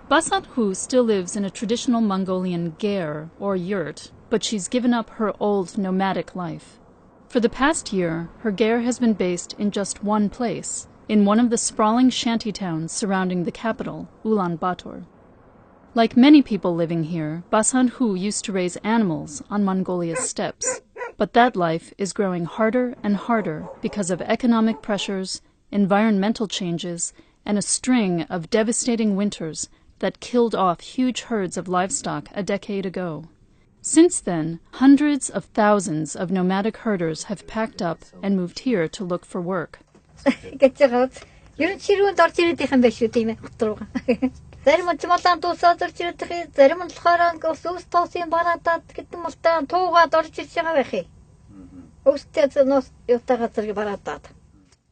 Basan-hu still lives in a traditional Mongolian ger, or yurt, but she's given up her old nomadic life. For the past year, her ger has been based in just one place, in one of the sprawling shanty towns surrounding the capital, Ulaanbaatar. Like many people living here, Basan-hu used to raise animals on Mongolia's steppes, but that life is growing harder and harder because of economic pressures, environmental changes, and a string of devastating winters that killed off huge herds of livestock a decade ago. Since then, hundreds of thousands of nomadic herders have packed up and moved here to look for work.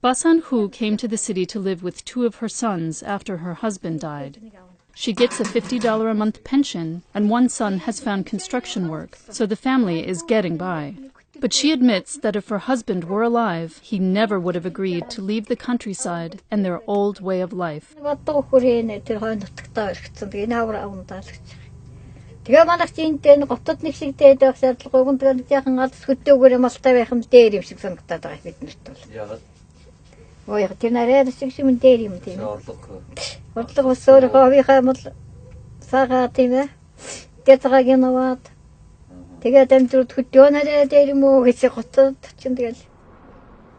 Basan-hu came to the city to live with two of her sons after her husband died. She gets a $50 a month pension, and one son has found construction work, so the family is getting by. But she admits that if her husband were alive, he never would have agreed to leave the countryside and their old way of life.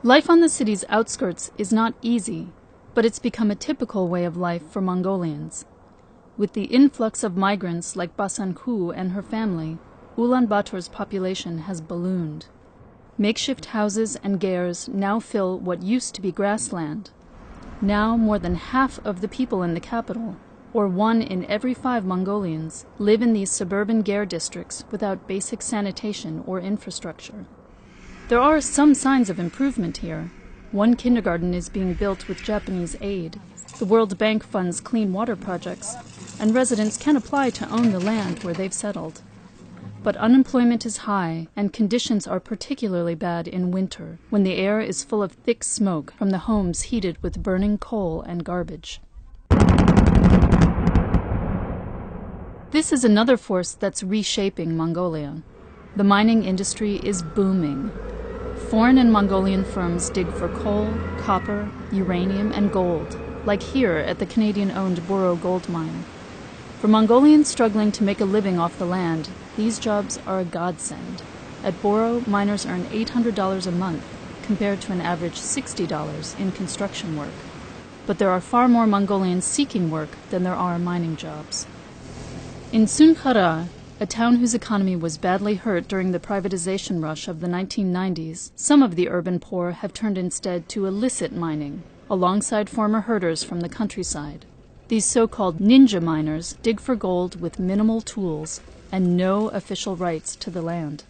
Life on the city's outskirts is not easy, but it's become a typical way of life for Mongolians. With the influx of migrants like Basan-hu and her family, Ulaanbaatar's population has ballooned. Makeshift houses and gers now fill what used to be grassland. Now more than half of the people in the capital, or 1 in every 5 Mongolians, live in these suburban ger districts without basic sanitation or infrastructure. There are some signs of improvement here. One kindergarten is being built with Japanese aid. The World Bank funds clean water projects, and residents can apply to own the land where they've settled. But unemployment is high, and conditions are particularly bad in winter, when the air is full of thick smoke from the homes heated with burning coal and garbage. This is another force that's reshaping Mongolia. The mining industry is booming. Foreign and Mongolian firms dig for coal, copper, uranium, and gold, like here at the Canadian-owned Boro gold mine. For Mongolians struggling to make a living off the land, these jobs are a godsend. At Boro, miners earn $800 a month, compared to an average $60 in construction work. But there are far more Mongolians seeking work than there are mining jobs. In Sunkhara, a town whose economy was badly hurt during the privatization rush of the 1990s, some of the urban poor have turned instead to illicit mining, alongside former herders from the countryside. These so-called ninja miners dig for gold with minimal tools and no official rights to the land.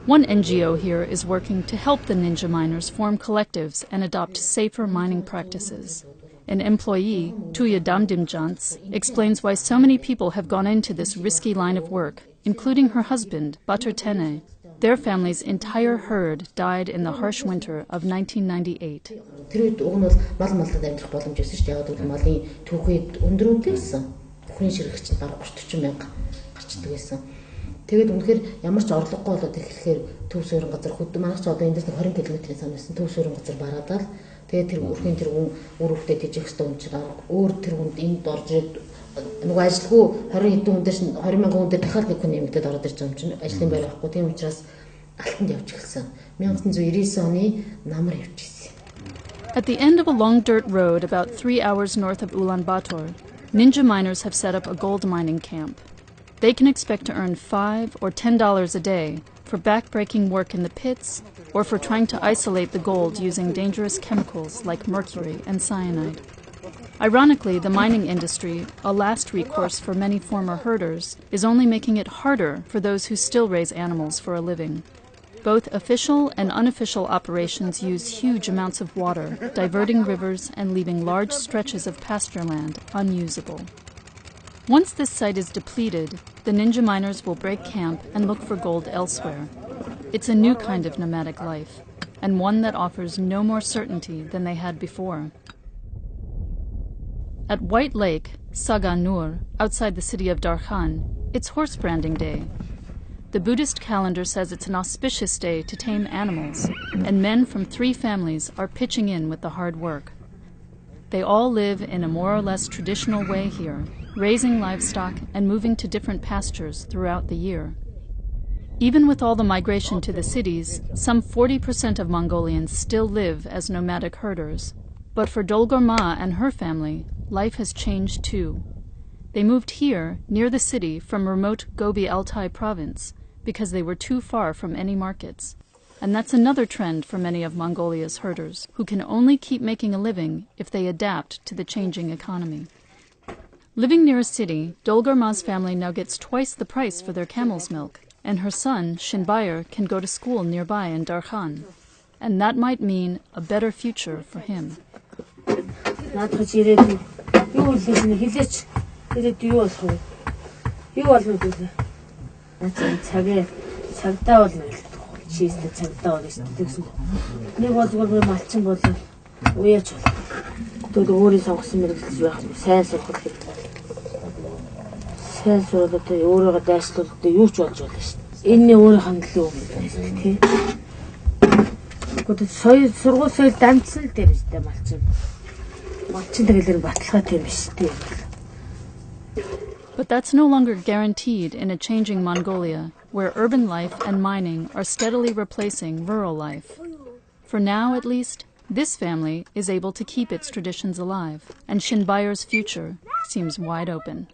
One NGO here is working to help the ninja miners form collectives and adopt safer mining practices. An employee, Tuya Damdimjants, explains why so many people have gone into this risky line of work, including her husband, Batur Tene. Their family's entire herd died in the harsh winter of 1998. Тэгээд үнэхээр ямар ч орлогогүй болоод ирэхээр төв суурин газар хөдөө манайх ч одоо эндээс 20 км-ийн санаасан төв суурин газар бараадаа тэгээд тэр өрхийн тэр үр хөвгтэй тийжих хэвээр унчгаа өөр тэр хүнд энд орж ирээд нөгөө ажилгүй 20 хэдэн хүн дээр 20 мянган хүн дээр дахиад нэг хүн нэмэгдээд ороод ирж байгаа юм чинь ажлын байр байхгүй тийм учраас алтанд явж эхэлсэн 1999 оны намар явж ирсэн. At the end of a long dirt road about 3 hours north of Ulaanbaatar, ninja miners have set up a gold mining camp. They can expect to earn $5 or $10 a day for back-breaking work in the pits or for trying to isolate the gold using dangerous chemicals like mercury and cyanide. Ironically, the mining industry, a last recourse for many former herders, is only making it harder for those who still raise animals for a living. Both official and unofficial operations use huge amounts of water, diverting rivers and leaving large stretches of pasture land unusable. Once this site is depleted, the ninja miners will break camp and look for gold elsewhere. It's a new kind of nomadic life, and one that offers no more certainty than they had before. At White Lake, Saga Nur, outside the city of Darkhan, it's horse branding day. The Buddhist calendar says it's an auspicious day to tame animals, and men from 3 families are pitching in with the hard work. They all live in a more or less traditional way here, raising livestock and moving to different pastures throughout the year. Even with all the migration to the cities, some 40% of Mongolians still live as nomadic herders. But for Dolgor Ma and her family, life has changed too. They moved here, near the city, from remote Gobi Altai province, because they were too far from any markets. And that's another trend for many of Mongolia's herders, who can only keep making a living if they adapt to the changing economy. Living near a city, Dolgor Ma's family now gets twice the price for their camel's milk, and her son, Shinbayar, can go to school nearby in Darkhan. And that might mean a better future for him. But that's no longer guaranteed in a changing Mongolia, where urban life and mining are steadily replacing rural life. For now, at least, this family is able to keep its traditions alive, and Shinbayar's future seems wide open.